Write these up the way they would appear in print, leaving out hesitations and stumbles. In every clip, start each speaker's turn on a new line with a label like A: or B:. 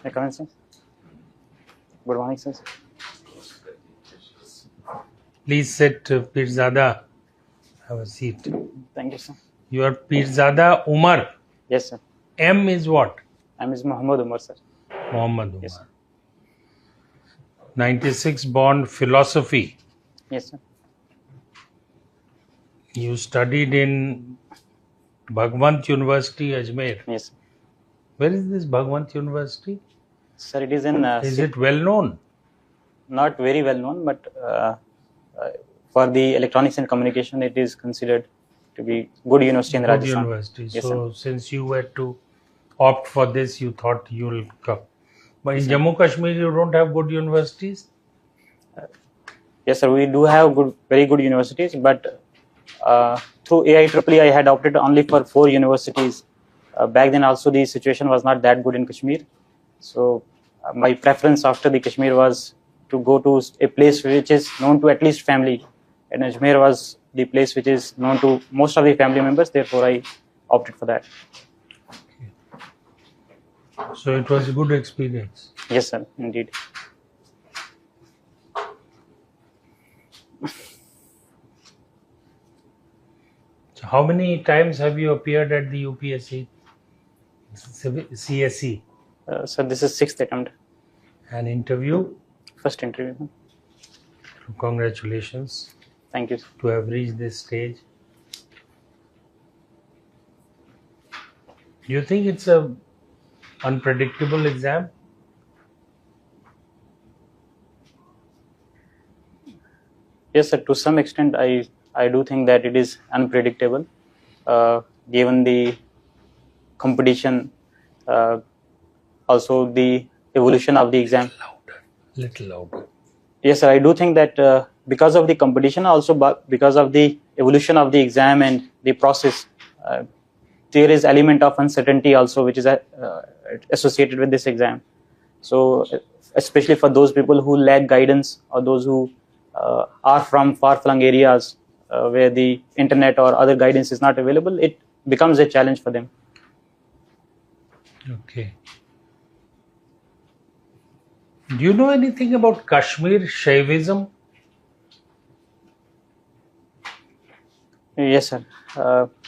A: come in, sir? Good morning, sir.
B: Please sit, Peerzada. Have a seat.
A: Thank you, sir.
B: You are Peerzada Umar.
A: Yes, sir.
B: M is what?
A: I'm Ms. Muhammad Umar, sir.
B: Muhammad Umar.
A: Yes, sir.
B: 96 born philosophy.
A: Yes, sir.
B: You studied in Bhagwant University, Ajmer.
A: Yes, sir.
B: Where is this Bhagwant University?
A: Sir, it is in...
B: Is it well known?
A: Not very well known, but for the electronics and communication, it is considered to be good university in
B: Good
A: Rajasthan.
B: university.
A: Yes,
B: So since you had to opt for this, you thought you'll come. But in Jammu Kashmir, you don't have good universities?
A: Yes, sir. We do have very good universities, but through AIEEE, I had opted only for 4 universities. Back then, also the situation was not that good in Kashmir. So my preference after the Kashmir was to go to a place which is known to at least family, and Ajmer was the place which is known to most of the family members. Therefore, I opted for that.
B: So it was a good experience.
A: Yes, sir. Indeed.
B: So how many times have you appeared at the UPSC CSE?
A: So this is 6th attempt.
B: An interview?
A: First interview.
B: Congratulations
A: Thank you.
B: to have reached this stage. Do you think it's a unpredictable exam?
A: Yes, sir. To some extent, I do think that it is unpredictable, given the competition, also the evolution of the exam.
B: Little louder.
A: Yes, sir. I do think that because of the competition, also because of the evolution of the exam and the process, there is element of uncertainty also which is associated with this exam. So, especially for those people who lack guidance or those who are from far-flung areas where the internet or other guidance is not available, it becomes a challenge for them.
B: Okay. Do you know anything about Kashmir Shaivism?
A: Yes, sir.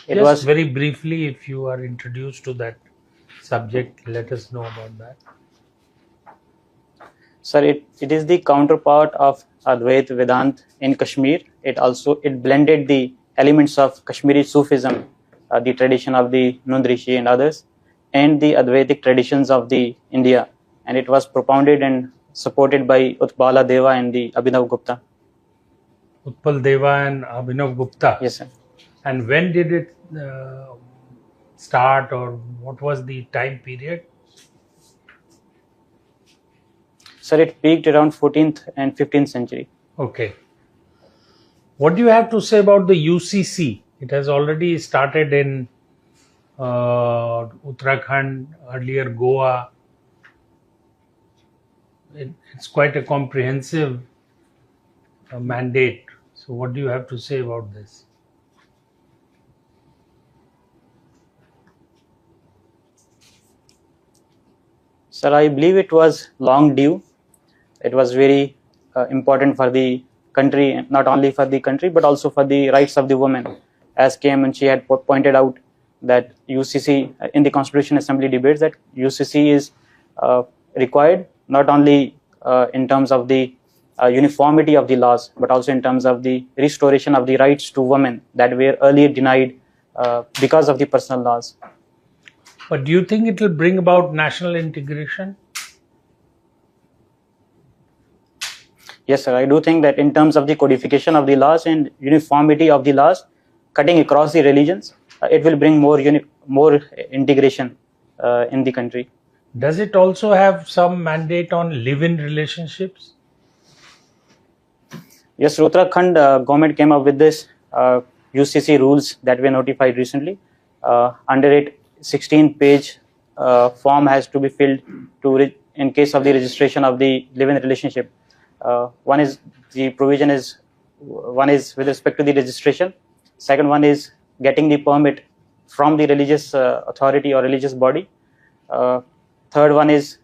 A: It
B: Just
A: was
B: very briefly, if you are introduced to that subject, let us know about that.
A: Sir, it is the counterpart of Advait Vedant in Kashmir. It blended the elements of Kashmiri Sufism, the tradition of the Nund Rishi and others, and the Advaitic traditions of the India, and it was propounded and supported by Utpala Deva and the Abhinav Gupta.
B: Utpal Deva and Abhinav Gupta.
A: Yes, sir.
B: And when did it start, or what was the time period?
A: Sir, it peaked around 14th and 15th century.
B: Okay. What do you have to say about the UCC? It has already started in Uttarakhand, earlier Goa. It's quite a comprehensive mandate. So what do you have to say about this?
A: Sir, I believe it was long due. It was very important for the country, not only for the country, but also for the rights of the women. As KM and she had pointed out that UCC, in the Constitution Assembly debates, that UCC is required not only in terms of the uniformity of the laws, but also in terms of the restoration of the rights to women that were earlier denied because of the personal laws.
B: But do you think it will bring about national integration?
A: Yes, sir. I do think that in terms of the codification of the laws and uniformity of the laws, cutting across the religions, it will bring more integration in the country.
B: Does it also have some mandate on live-in relationships?
A: Yes, Uttarakhand government came up with this UCC rules that were notified recently. Under it, 16-page form has to be filled in case of the registration of the live-in relationship. One is with respect to the registration. Second one is getting the permit from the religious authority or religious body. Third one is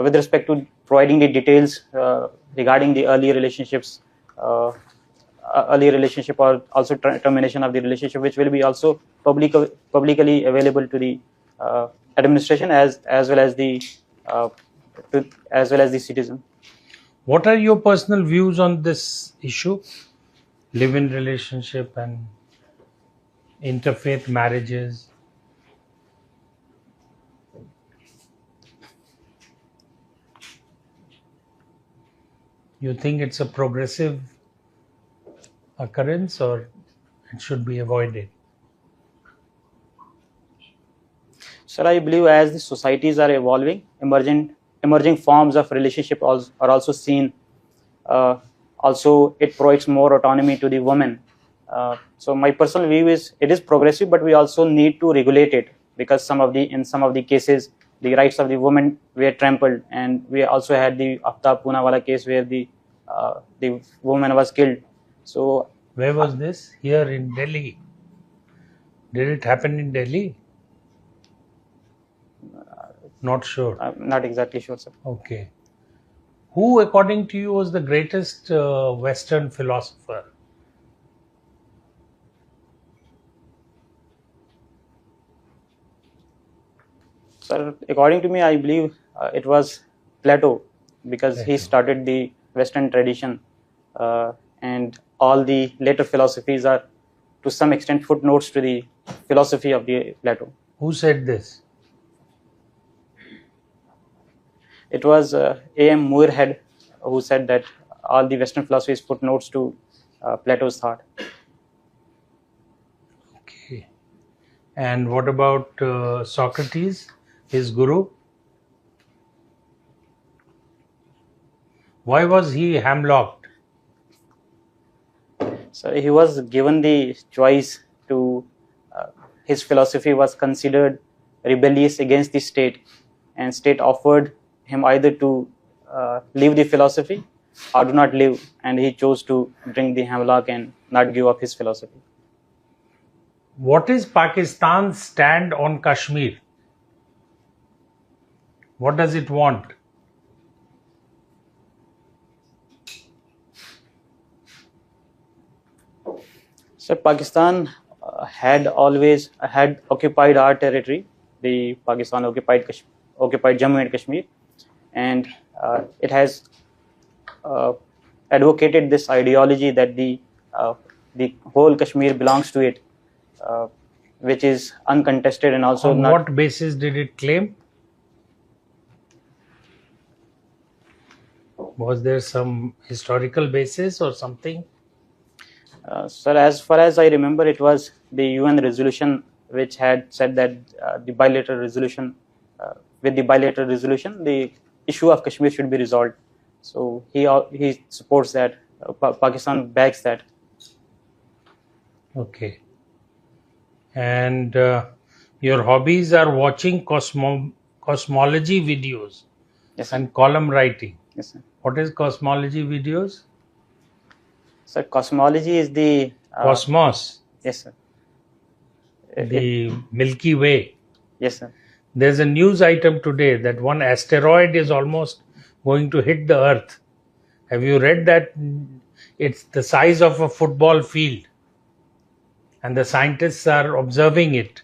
A: with respect to providing the details regarding the early relationship or also termination of the relationship, which will be also publicly available to the administration as well as the citizen.
B: What are your personal views on this issue? Live-in relationship and interfaith marriages. You think it's a progressive occurrence or it should be avoided?
A: Sir, I believe as the societies are evolving, emerging forms of relationship are also seen. Also, it provides more autonomy to the woman. So my personal view is it is progressive, but we also need to regulate it, because in some of the cases the rights of the woman were trampled, and we also had the Aftab Poonawala case where the woman was killed. So
B: where was this? Here in Delhi. Did it happen in Delhi? Not sure.
A: I'm not exactly sure, sir.
B: Okay. Who, according to you, was the greatest Western philosopher?
A: Sir, according to me, I believe it was Plato, because he started the Western tradition, and all the later philosophies are to some extent footnotes to the philosophy of the Plato.
B: Who said this?
A: It was A.M. Moorhead who said that all the Western philosophy is footnotes to Plato's thought.
B: Okay. And what about Socrates, his guru? Why was he hamlocked?
A: So he was given the choice to, his philosophy was considered rebellious against the state, and state offered him either to leave the philosophy or do not live, and he chose to drink the hemlock and not give up his philosophy.
B: What is Pakistan's stand on Kashmir? What does it want?
A: So Pakistan had always occupied our territory. The Pakistan occupied Jammu and Kashmir, and it has advocated this ideology that the whole Kashmir belongs to it, which is uncontested, and also
B: on what basis did it claim? Was there some historical basis or something?
A: Sir, as far as I remember, it was the UN resolution which had said that with the bilateral resolution, the issue of Kashmir should be resolved. So he supports that. Pakistan backs that.
B: Okay. And your hobbies are watching cosmology videos.
A: Yes, sir.
B: And column writing.
A: Yes, sir.
B: What is cosmology videos?
A: Sir, cosmology is the
B: Cosmos.
A: Yes, sir.
B: The Milky Way.
A: Yes, sir.
B: There's a news item today that one asteroid is almost going to hit the Earth. Have you read that? It's the size of a football field, and the scientists are observing it.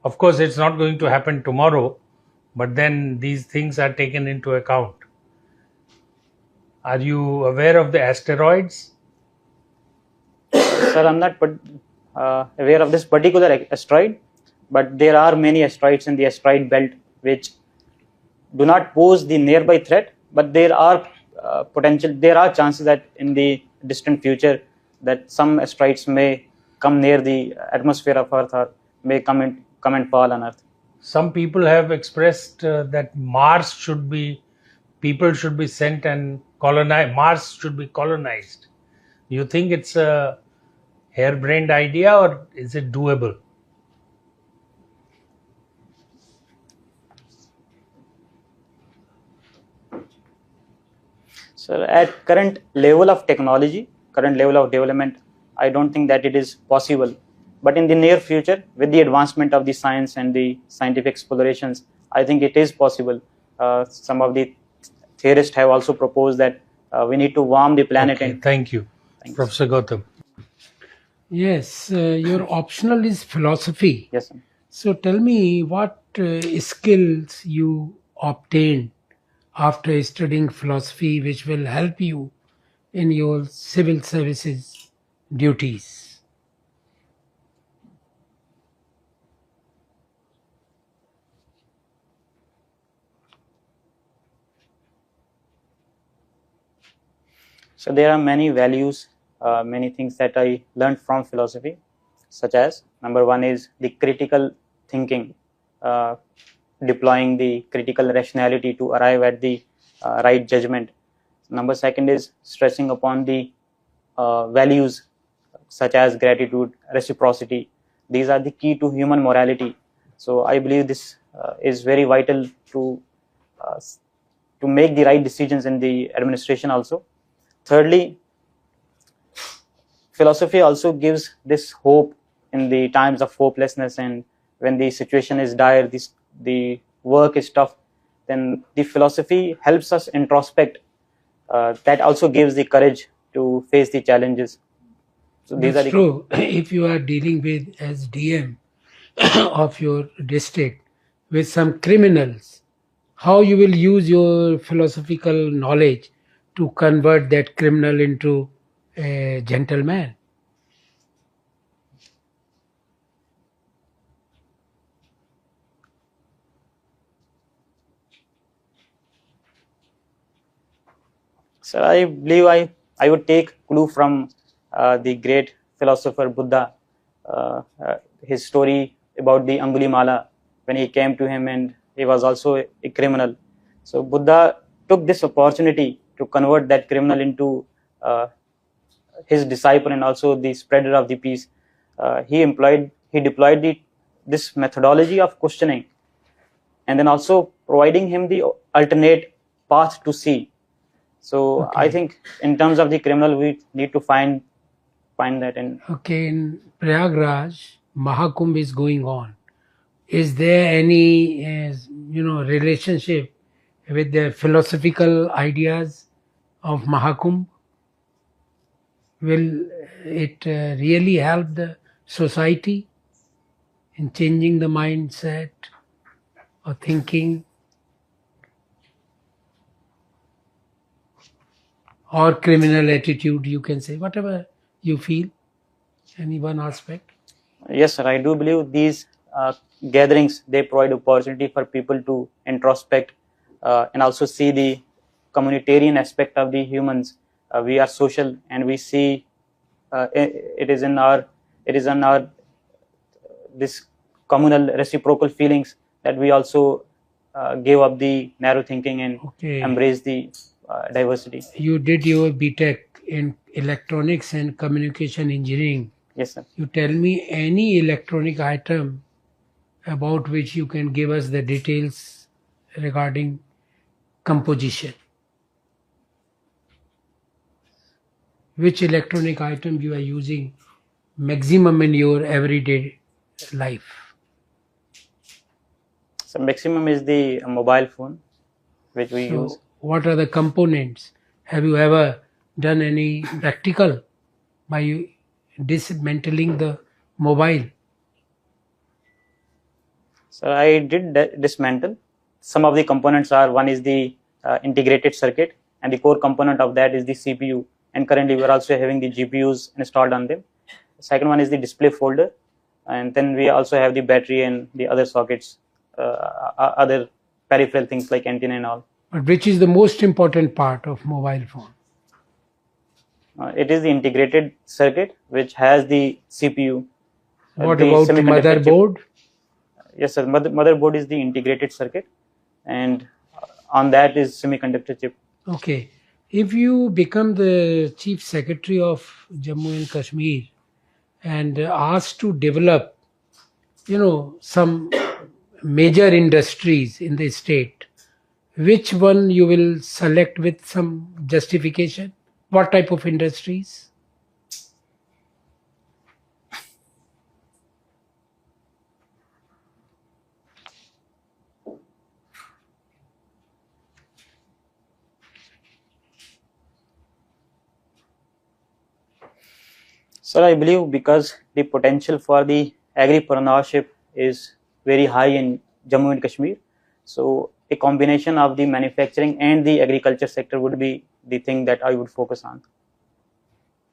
B: Of course, it's not going to happen tomorrow, but then these things are taken into account. Are you aware of the asteroids?
A: Sir, I'm not aware of this particular asteroid, but there are many asteroids in the asteroid belt which do not pose the nearby threat, but there are chances that in the distant future that some asteroids may come near the atmosphere of Earth or may come and fall on Earth.
B: Some people have expressed that people should be sent and colonized. Mars should be colonized. Do you think it's a harebrained idea, or is it doable?
A: So at current level of technology, current level of development, I don't think that it is possible. But in the near future, with the advancement of the science and the scientific explorations, I think it is possible. Some of the theorists have also proposed that we need to warm the planet.
B: Okay,
A: And
B: thank you.
A: thanks.
B: Professor Gautam.
C: Yes, your optional is philosophy.
A: Yes, sir.
C: So tell me what skills you obtained after studying philosophy which will help you in your civil services duties.
A: So there are many values, many things that I learned from philosophy, such as number one is the critical thinking, uh, deploying the critical rationality to arrive at the right judgment. Number second is stressing upon the values such as gratitude, reciprocity. These are the key to human morality. So I believe this is very vital uh, to make the right decisions in the administration also. Thirdly, philosophy also gives this hope in the times of hopelessness, and when the situation is dire, the work is tough, then the philosophy helps us introspect. That also gives the courage to face the challenges. So these
C: That's
A: are the
C: true. If you are dealing with as DM of your district with some criminals, how you will use your philosophical knowledge to convert that criminal into a gentleman.
A: So I believe I would take clue from the great philosopher Buddha, his story about the Angulimala when he came to him and he was also a criminal. So Buddha took this opportunity to convert that criminal into uh, his disciple and also the spreader of the peace. He deployed this methodology of questioning, and then also providing him the alternate path to see. So
C: Okay.
A: I think in terms of the criminal, we need to find that. And
C: Okay, in Prayagraj, Mahakumbh is going on. Is there any, relationship with the philosophical ideas of Mahakumbh? Will it really help the society in changing the mindset or thinking or criminal attitude, you can say, whatever you feel, any one aspect?
A: yes, sir, I do believe these gatherings, they provide opportunity for people to introspect and also see the communitarian aspect of the humans. We are social, and we see it is in our this communal reciprocal feelings that we also give up the narrow thinking and
C: Okay.
A: embrace the diversity.
C: You did your BTech in electronics and communication engineering.
A: Yes, sir.
C: You tell me any electronic item about which you can give us the details regarding composition. Which electronic item you are using maximum in your everyday life?
A: So maximum is the mobile phone which we
C: So
A: use.
C: what are the components? Have you ever done any practical by dismantling the mobile?
A: So I did dismantle. Some of the components are, one is the integrated circuit, and the core component of that is the CPU. And currently we are also having the GPUs installed on them. The second one is the display folder, and then we also have the battery and the other sockets, other peripheral things like antenna and all.
C: But which is the most important part of mobile phone?
A: It is the integrated circuit which has the CPU.
C: What
A: the
C: about
A: semiconductor chip.
C: motherboard?
A: Yes, sir. Motherboard is the integrated circuit, and on that is semiconductor chip.
C: Okay. If you become the chief secretary of Jammu and Kashmir and asked to develop, some major industries in the state, which one you will select with some justification? What type of industries?
A: Sir, I believe because the potential for the agripreneurship is very high in Jammu and Kashmir. So a combination of the manufacturing and the agriculture sector would be the thing that I would focus on.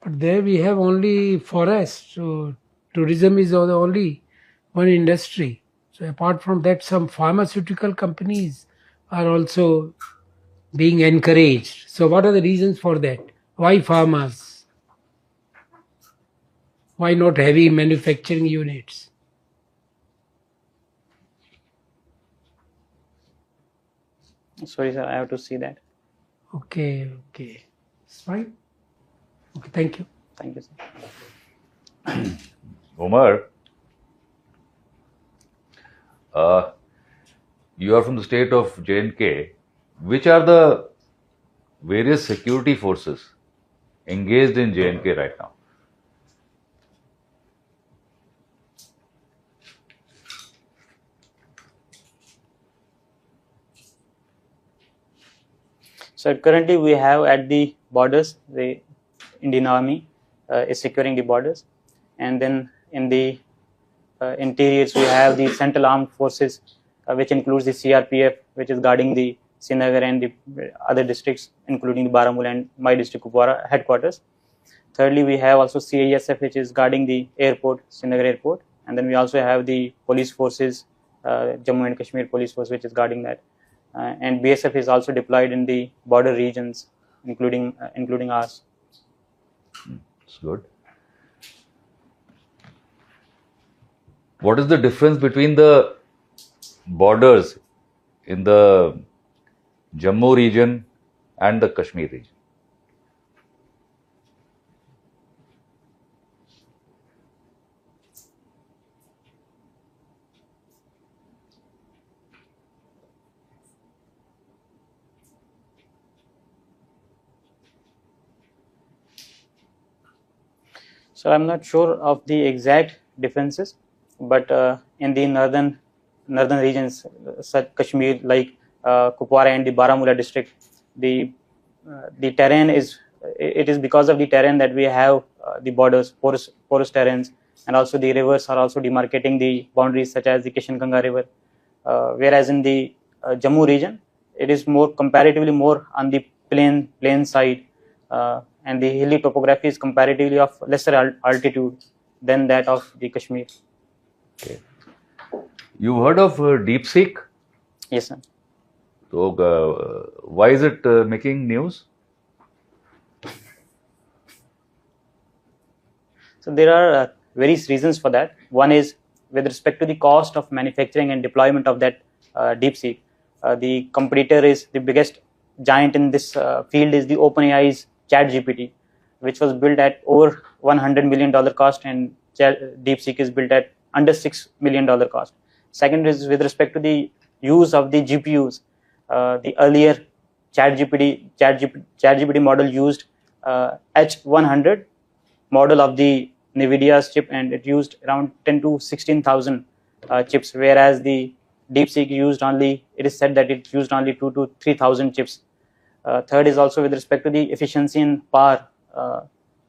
C: But there we have only forest, so tourism is the only one industry. So apart from that, some pharmaceutical companies are also being encouraged. So what are the reasons for that? Why farmers? Why not heavy manufacturing units?
A: Sorry, sir, I have to see that.
C: Okay, it's fine. Okay, thank you.
A: Thank you, sir.
D: Umar, you are from the state of J&K. Which are the various security forces engaged in J&K right now?
A: So currently we have at the borders, the Indian Army is securing the borders, and then in the interiors we have the Central Armed Forces, which includes the CRPF, which is guarding the Srinagar and the other districts, including the Baramulla and my district Kupwara headquarters. Thirdly, we have also CISF, which is guarding the airport, Srinagar airport, and then we also have the police forces, Jammu and Kashmir Police Force, which is guarding that. And BSF is also deployed in the border regions, including ours.
D: It's good. What is the difference between the borders in the Jammu region and the Kashmir region?
A: So I'm not sure of the exact differences, but in the northern regions, such Kashmir, like Kupwara and the Baramulla district, the terrain is because of the terrain that we have the borders, porous terrains, and also the rivers are also demarcating the boundaries, such as the Kishan-Ganga river. Whereas in the Jammu region, it is comparatively more on the plain side. And the hilly topography is comparatively of lesser altitude than that of the Kashmir.
D: Okay. You heard of DeepSeek?
A: Yes, sir.
D: So, why is it making news?
A: So there are various reasons for that. One is with respect to the cost of manufacturing and deployment of that DeepSeek. The competitor is the biggest giant in this field is the OpenAI's ChatGPT, which was built at over $100 million cost, and DeepSeek is built at under $6 million cost. Second is with respect to the use of the GPUs. The earlier ChatGPT model used H100 model of the NVIDIA's chip, and it used around 10 to 16,000 chips, whereas the DeepSeek it is said that it used only 2 to 3,000 chips. Third is also with respect to the efficiency and power.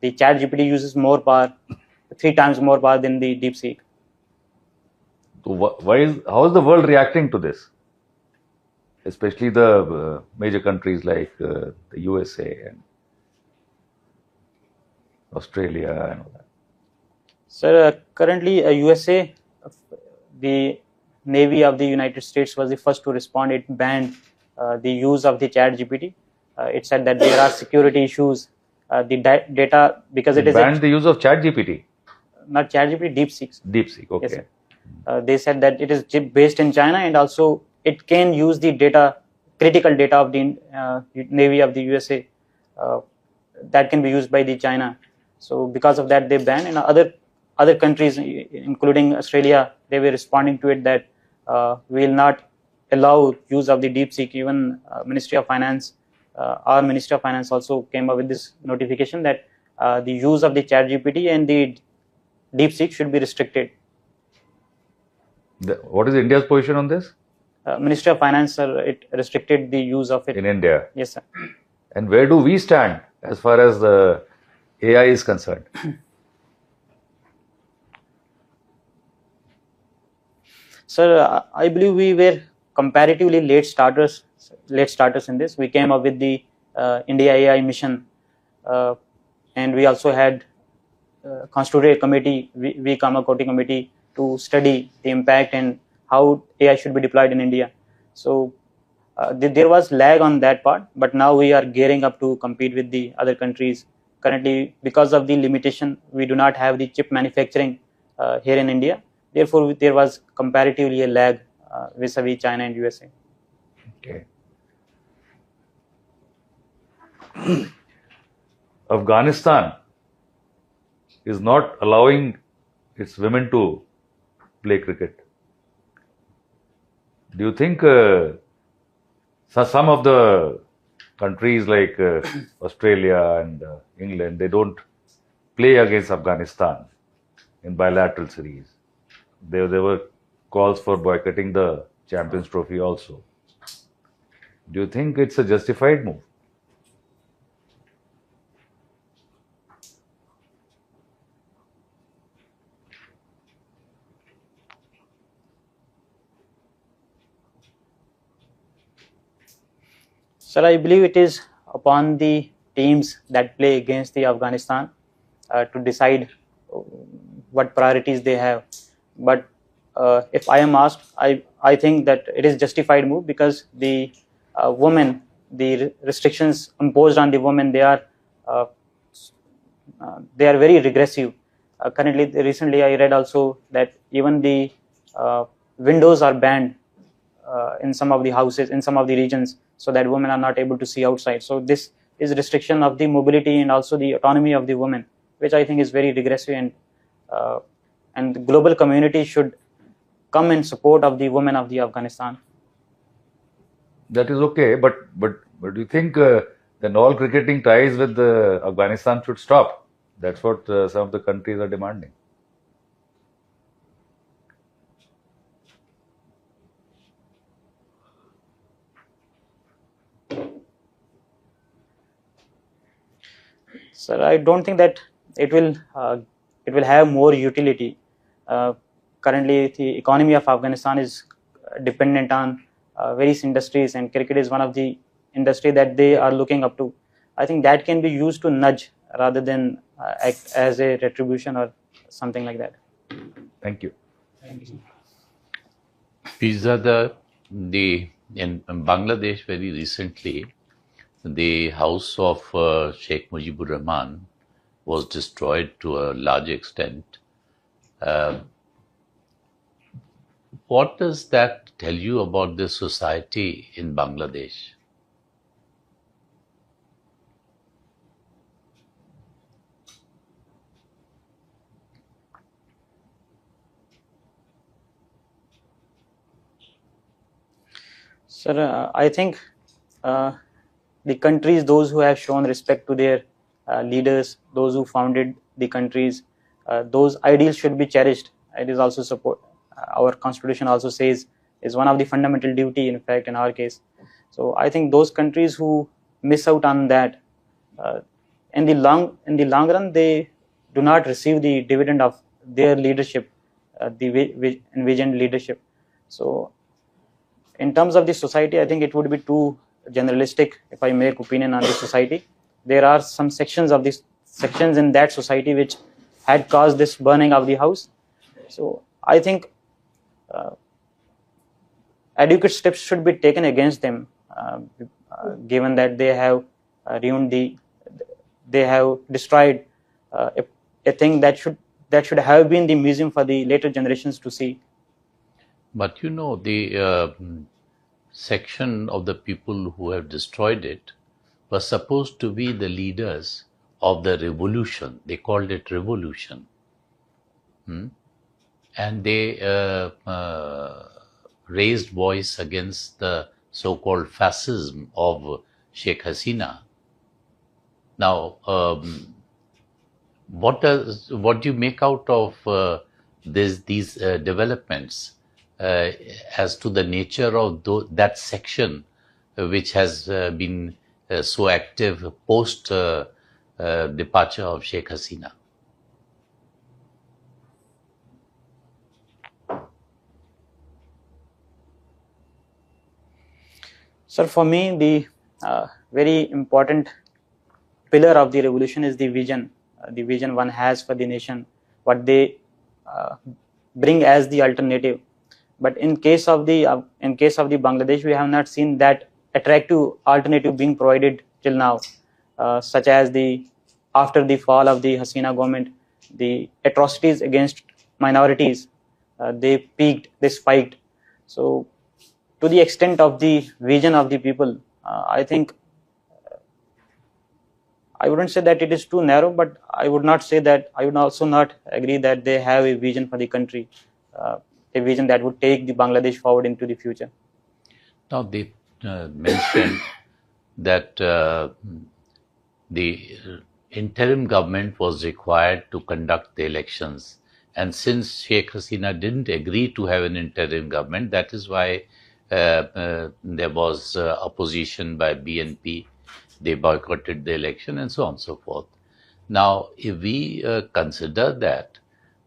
A: The ChatGPT uses more power, 3 times more power than the DeepSeek.
D: So how is the world reacting to this? Especially the major countries like the USA and Australia and all that.
A: Sir, currently USA, the Navy of the United States was the first to respond. It banned the use of the ChatGPT. It said that there are security issues. The data, because it is
D: banned the use of ChatGPT.
A: Not ChatGPT, DeepSeek.
D: DeepSeek, okay.
A: Yes, they said that it is based in China, and also it can use the critical data of the Navy of the USA that can be used by the China. So because of that, they banned. And other countries, including Australia, they were responding to it that we will not allow use of the DeepSeek. Even Ministry of Finance, our Ministry of Finance also came up with this notification that the use of the ChatGPT and the DeepSeek should be restricted.
D: What is India's position on this?
A: Ministry of Finance, it restricted the use of it.
D: In India?
A: Yes, sir.
D: And where do we stand as far as the AI is concerned?
A: Sir, I believe we were comparatively late starters in this. We came up with the India AI mission, and we also had constituted a committee, V Koti committee, to study the impact and how AI should be deployed in India. So there was lag on that part, but now we are gearing up to compete with the other countries. Currently, because of the limitation, we do not have the chip manufacturing here in India. Therefore, there was comparatively a lag vis-a-vis China and USA.
D: Okay. Afghanistan is not allowing its women to play cricket. Do you think some of the countries like Australia and England, they don't play against Afghanistan in bilateral series? There were calls for boycotting the Champions Trophy also. Do you think it's a justified move?
A: Sir, I believe it is upon the teams that play against the Afghanistan to decide what priorities they have. But if I am asked, I think that it is justified move, because the women, the restrictions imposed on the women, they are very regressive. Recently, I read also that even the windows are banned in some of the houses, in some of the regions, so that women are not able to see outside. So this is restriction of the mobility and also the autonomy of the women, which I think is very regressive, and the global community should come in support of the women of the Afghanistan.
D: That is okay, but do you think then all cricketing ties with Afghanistan should stop? That's what some of the countries are demanding.
A: Sir, I don't think that it will have more utility. Currently, the economy of Afghanistan is dependent on various industries, and cricket is one of the industry that they are looking up to. I think that can be used to nudge rather than act as a retribution or something like that.
D: Thank you.
E: Peerzada, in Bangladesh very recently, the house of Sheikh Mujibur Rahman was destroyed to a large extent. What does that tell you about the society in Bangladesh?
A: Sir, I think the countries, those who have shown respect to their leaders, those who founded the countries, those ideals should be cherished. It is also support. Our constitution also says is one of the fundamental duty, in fact, in our case. So I think those countries who miss out on that, in the long run, they do not receive the dividend of their leadership, the envisioned leadership. So in terms of the society, I think it would be too generalistic if I make opinion on the society. There are some sections in that society which had caused this burning of the house. So I think adequate steps should be taken against them, given that they have they have destroyed a thing that should have been the museum for the later generations to see.
E: But the section of the people who have destroyed it were supposed to be the leaders of the revolution. They called it revolution. And they raised voice against the so-called fascism of Sheikh Hasina. Now, what do you make out of these developments as to the nature of that section which has been so active post departure of Sheikh Hasina?
A: Sir, for me, the very important pillar of the revolution is the vision one has for the nation, what they bring as the alternative. But in case of the Bangladesh, we have not seen that attractive alternative being provided till now, such as after the fall of the Hasina government, the atrocities against minorities, they peaked, they spiked. So to the extent of the vision of the people, I think I wouldn't say that it is too narrow, but I would also not agree that they have a vision for the country, a vision that would take the Bangladesh forward into the future.
E: Now, they mentioned that the interim government was required to conduct the elections. And since Sheikh Hasina didn't agree to have an interim government, that is why there was opposition by BNP. They boycotted the election and so on and so forth. Now, if we consider that,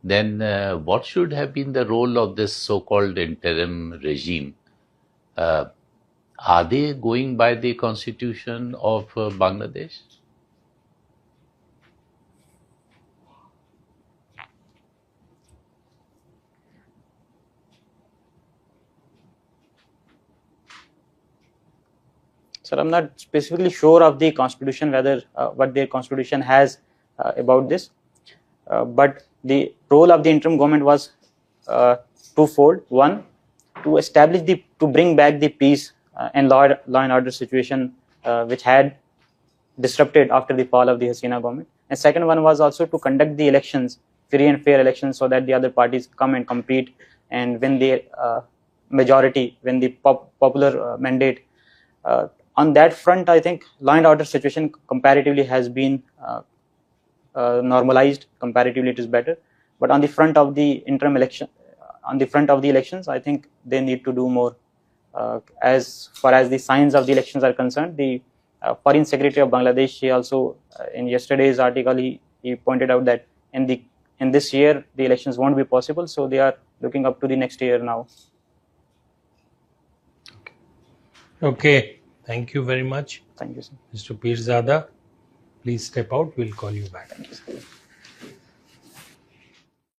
E: then what should have been the role of this so-called interim regime? Are they going by the constitution of Bangladesh?
A: Sir, I'm not specifically sure of the constitution, whether what their constitution has about this. But the role of the interim government was twofold. One, to bring back the peace and law and order situation which had disrupted after the fall of the Hasina government. And second one was also to conduct the elections, free and fair elections, so that the other parties come and compete and win the majority, win the popular mandate. On that front, I think law and order situation comparatively has been normalized. Comparatively, it is better. But on the front of the elections, I think they need to do more. As far as the signs of the elections are concerned, the Foreign Secretary of Bangladesh, he also in yesterday's article he pointed out that in this year the elections won't be possible, so they are looking up to the next year now.
B: Okay, thank you very much.
A: Thank you, sir.
B: Mr. Peerzada, please step out. We'll call you back.
A: Thank you, sir.